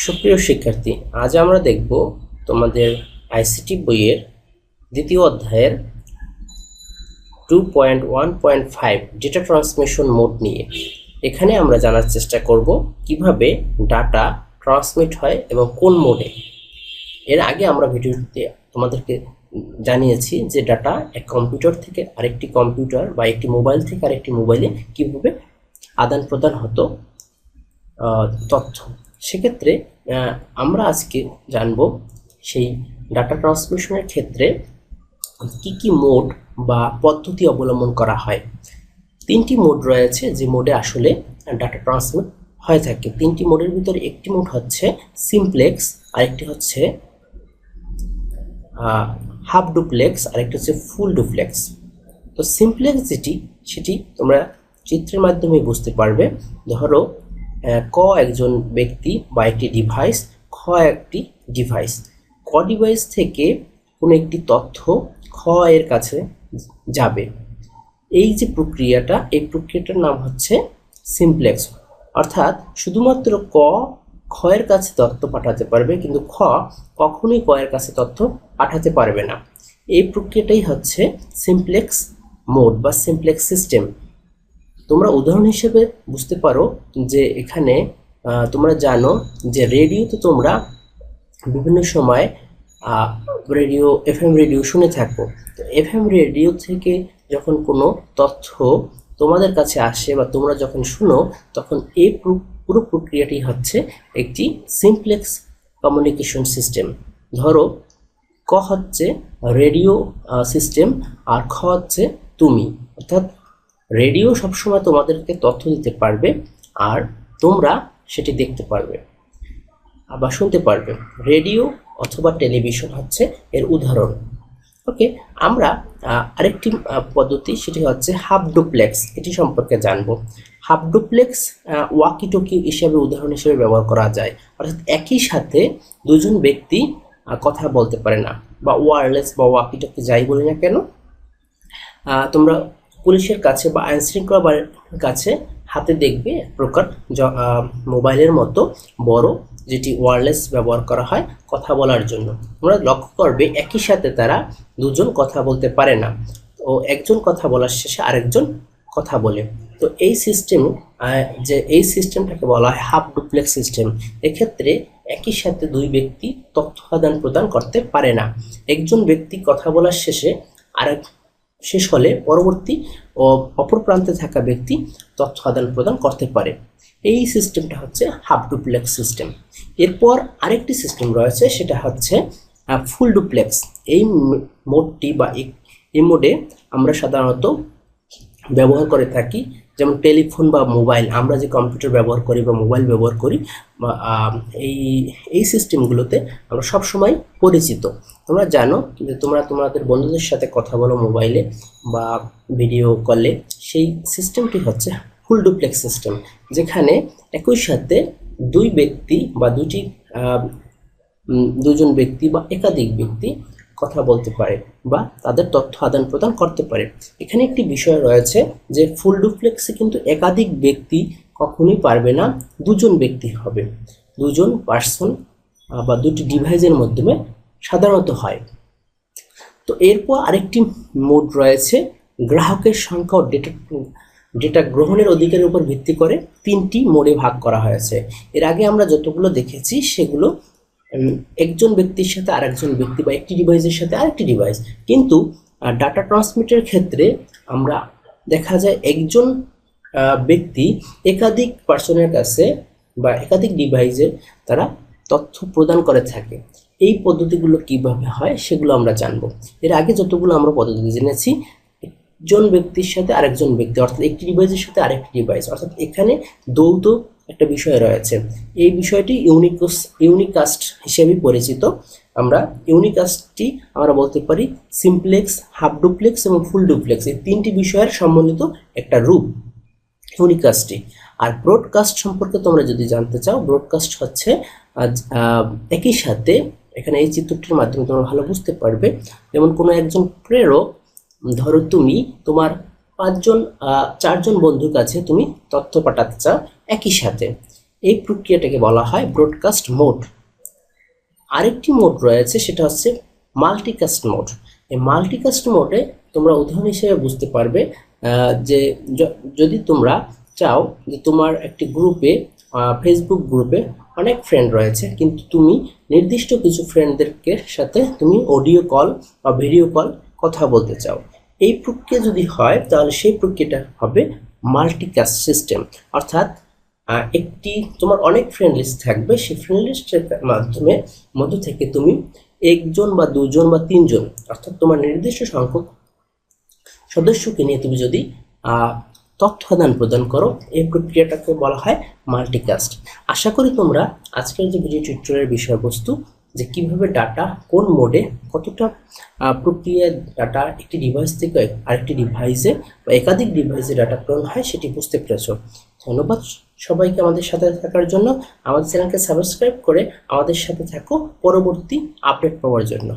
সুপ্রিয় শিক্ষার্থী, আজ আমরা দেখব তোমাদের আইসিটি বইয়ের দ্বিতীয় অধ্যায়ের 2.1.5 ডেটা ট্রান্সমিশন মোড নিয়ে। এখানে আমরা জানার চেষ্টা করব কিভাবে ডাটা ট্রান্সমিট হয় এবং কোন মোডে। এর আগে আমরা ভিডিওতে তোমাদেরকে জানিয়েছি যে ডাটা এক কম্পিউটার থেকে আরেকটি কম্পিউটার বা একটি মোবাইল থেকে আরেকটি মোবাইলে কিভাবে আদান প্রদান হতো তথ্য। সেক্ষেত্রে আমরা আজকে জানব সেই ডাটা ট্রান্সমিশনের ক্ষেত্রে কি কি মোড বা পদ্ধতি অবলম্বন করা হয়। তিনটি মোড রয়েছে যে মোডে আসলে ডাটা ট্রান্সমিট হয়ে থাকে। তিনটি মোডের ভিতরে একটি মোড হচ্ছে সিমপ্লেক্স, আরেকটি হচ্ছে হাফ ডুপ্লেক্স, আরেকটি হচ্ছে ফুল ডুপ্লেক্স। তো সিমপ্লেক্স সেটি তোমরা চিত্রের মাধ্যমে বুঝতে পারবে। ধরো ক একজন ব্যক্তি বা একটি ডিভাইস, খ একটি ডিভাইস। ক ডিভাইস থেকে কোনো একটি তথ্য খ এর কাছে যাবে। এই যে প্রক্রিয়াটা, এই প্রক্রিয়াটার নাম হচ্ছে সিমপ্লেক্স। অর্থাৎ শুধুমাত্র ক খ এর কাছে তথ্য পাঠাতে পারবে, কিন্তু খ কখনোই ক এর কাছে তথ্য পাঠাতে পারবে না। এই প্রক্রিয়াটাই হচ্ছে সিমপ্লেক্স মোড বা সিমপ্লেক্স সিস্টেম। তোমরা উদাহরণ হিসেবে বুঝতে পারো যে এখানে তোমরা জানো যে রেডিওতে তোমরা বিভিন্ন সময় রেডিও এফএম রেডিও শুনে থাকো। তো এফএম রেডিও থেকে যখন কোনো তথ্য তোমাদের কাছে আসে বা তোমরা যখন শুনো, তখন এই পুরো প্রক্রিয়াটি হচ্ছে একটি সিমপ্লেক্স কমিউনিকেশন সিস্টেম। ধরো ক হচ্ছে রেডিও সিস্টেম আর খ হচ্ছে তুমি। অর্থাৎ রেডিও সবসময় তোমাদেরকে তথ্য দিতে পারবে আর তোমরা সেটি দেখতে পারবে আবার শুনতে পারবে। রেডিও অথবা টেলিভিশন হচ্ছে এর উদাহরণ। ওকে, আমরা আরেকটি পদ্ধতি, সেটি হচ্ছে হাফ ডুপ্লেক্স, এটি সম্পর্কে জানবো। হাফ ডুপ্লেক্স ওয়াকি টকি হিসেবে উদাহরণ হিসেবে ব্যবহার করা যায়। অর্থাৎ একই সাথে দুজন ব্যক্তি কথা বলতে পারে না, বা ওয়্যারলেস বা ওয়াকি টকি যাই বলি না কেন, তোমরা পুলিশের কাছে বা আইন শৃঙ্খলা বাহিনীর কাছে হাতে দেখবে এক প্রকার মোবাইলের মতো বড়, যেটি ওয়্যারলেস ব্যবহার করা হয় কথা বলার জন্য। তোমরা লক্ষ্য করবে একই সাথে তারা দুজন কথা বলতে পারে না, ও একজন কথা বলার শেষে আরেকজন কথা বলে। তো এই সিস্টেমটাকে বলা হয় হাফ ডুপ্লেক্স সিস্টেম। এক্ষেত্রে একই সাথে দুই ব্যক্তি তথ্য আদান প্রদান করতে পারে না। একজন ব্যক্তি কথা বলার শেষে শেষ হলে পরবর্তী ও অপর প্রান্তে থাকা ব্যক্তি তথ্য আদান প্রদান করতে পারে। এই সিস্টেমটা হচ্ছে হাফ ডুপ্লেক্স সিস্টেম। এরপর আরেকটি সিস্টেম রয়েছে, সেটা হচ্ছে ফুল ডুপ্লেক্স। এই মোডটি বা এই মোডে আমরা সাধারণত ব্যবহার করে থাকি, যেমন টেলিফোন বা মোবাইল, আমরা যে কম্পিউটার ব্যবহার করি বা মোবাইল ব্যবহার করি, এই সিস্টেমগুলোতে আমরা সবসময় পরিচিত। তোমরা জানো যে তোমরা তোমাদের বন্ধুদের সাথে কথা বলো মোবাইলে বা ভিডিও কলে, সেই সিস্টেমটি হচ্ছে ফুল ডুপ্লেক্স সিস্টেম, যেখানে একই সাথে দুই ব্যক্তি বা দুজন ব্যক্তি বা একাধিক ব্যক্তি কথা বলতে পারে বা তাদের তথ্য আদান প্রদান করতে পারে। এখানে একটি বিষয় রয়েছে যে ফুল ডুপ্লেক্সে কিন্তু একাধিক ব্যক্তি কখনোই পারবে না, দুজন ব্যক্তি হবে। দুজন পার্সন বা দুটি ডিভাইসের মাধ্যমে সাধারণত হয়। তো এরপর আরেকটি মোড রয়েছে, গ্রাহকের সংখ্যা ও ডেটা গ্রহণের অধিকারের উপর ভিত্তি করে তিনটি মোডে ভাগ করা হয়েছে। এর আগে আমরা যতগুলো দেখেছি সেগুলো একজন ব্যক্তির সাথে আরেকজন ব্যক্তি বা একটি ডিভাইসের সাথে আরেকটি ডিভাইস। কিন্তু ডাটা ট্রান্সমিটের ক্ষেত্রে আমরা দেখা যায় একজন ব্যক্তি একাধিক পার্সনের কাছে বা একাধিক ডিভাইসে তারা তথ্য প্রদান করে থাকে। এই পদ্ধতিগুলো কিভাবে হয় সেগুলো আমরা জানবো। এর আগে যতগুলো আমরা পদ্ধতি জেনেছি, একজন ব্যক্তির সাথে আরেকজন ব্যক্তি, অর্থাৎ একটি ডিভাইসের সাথে আরেকটি ডিভাইস, অর্থাৎ এখানে যৌথ একটা বিষয় রয়েছে। এই বিষয়টি ইউনিকাস্ট হিসেবে পরিচিত। আমরা ইউনিকাস্টটি আমরা বলতে পারি সিমপ্লেক্স, হাফ ডুপ্লেক্স এবং ফুল ডুপ্লেক্স, এই তিনটি বিষয়ের সম্মিলিত একটা রূপ ইউনিকাস্টটি। আর ব্রডকাস্ট সম্পর্কে তোমরা যদি জানতে চাও, ব্রডকাস্ট হচ্ছে একই সাথে, এখানে এই চিত্রটির মাধ্যমে তোমরা ভালো বুঝতে পারবে, যেমন কোনো একজন প্রেরক, ধরো তুমি তোমার 4জন বন্ধুর কাছে তুমি তথ্য পাঠাতে চাও একই সাথে। এই প্রক্রিয়াটাকে বলা হয় ব্রডকাস্ট মোড। আরেকটি মোড রয়েছে, সেটা হচ্ছে মাল্টিকাস্ট মোড। এই মাল্টিকাস্ট মোডে তোমরা উদাহরণ হিসেবে বুঝতে পারবে যে যদি তোমরা চাও যে তোমার একটি গ্রুপে, ফেসবুক গ্রুপে অনেক ফ্রেন্ড রয়েছে, কিন্তু তুমি নির্দিষ্ট কিছু ফ্রেন্ডদেরকে সাথে তুমি অডিও কল বা ভিডিও কল কথা বলতে চাও, এই প্রক্রিয়া যদি হয় তাহলে সেই প্রক্রিয়াটা হবে মাল্টিকাস্ট সিস্টেম। অর্থাৎ একটি তোমার অনেক ফ্রেন্ড লিস্ট থাকবে, সেই ফ্রেন্ড লিস্টের মধ্য থেকে তুমি একজন বা দুজন বা তিনজন, অর্থাৎ তোমার নির্দিষ্ট সংখ্যক সদস্যকে নিয়ে তুমি যদি তথ্য আদান প্রদান করো, এই প্রক্রিয়াটাকে বলা হয় মাল্টিকাস্ট। আশা করি তোমরা আজকের যে ভিডিও টিউটোরিয়ালের বিষয়বস্তু, যে কিভাবে ডাটা কোন মোডে কতটা প্রক্রিয়া ডাটা একটি ডিভাইস থেকে আরেকটি ডিভাইসে বা একাধিক ডিভাইসে ডাটা প্রেরণ হয়, সেটি বুঝতে পেরেছ। ধন্যবাদ সবাইকে আমাদের সাথে থাকার জন্য। আমাদের চ্যানেলকে সাবস্ক্রাইব করে আমাদের সাথে থাকো পরবর্তী আপডেট পাওয়ার জন্য।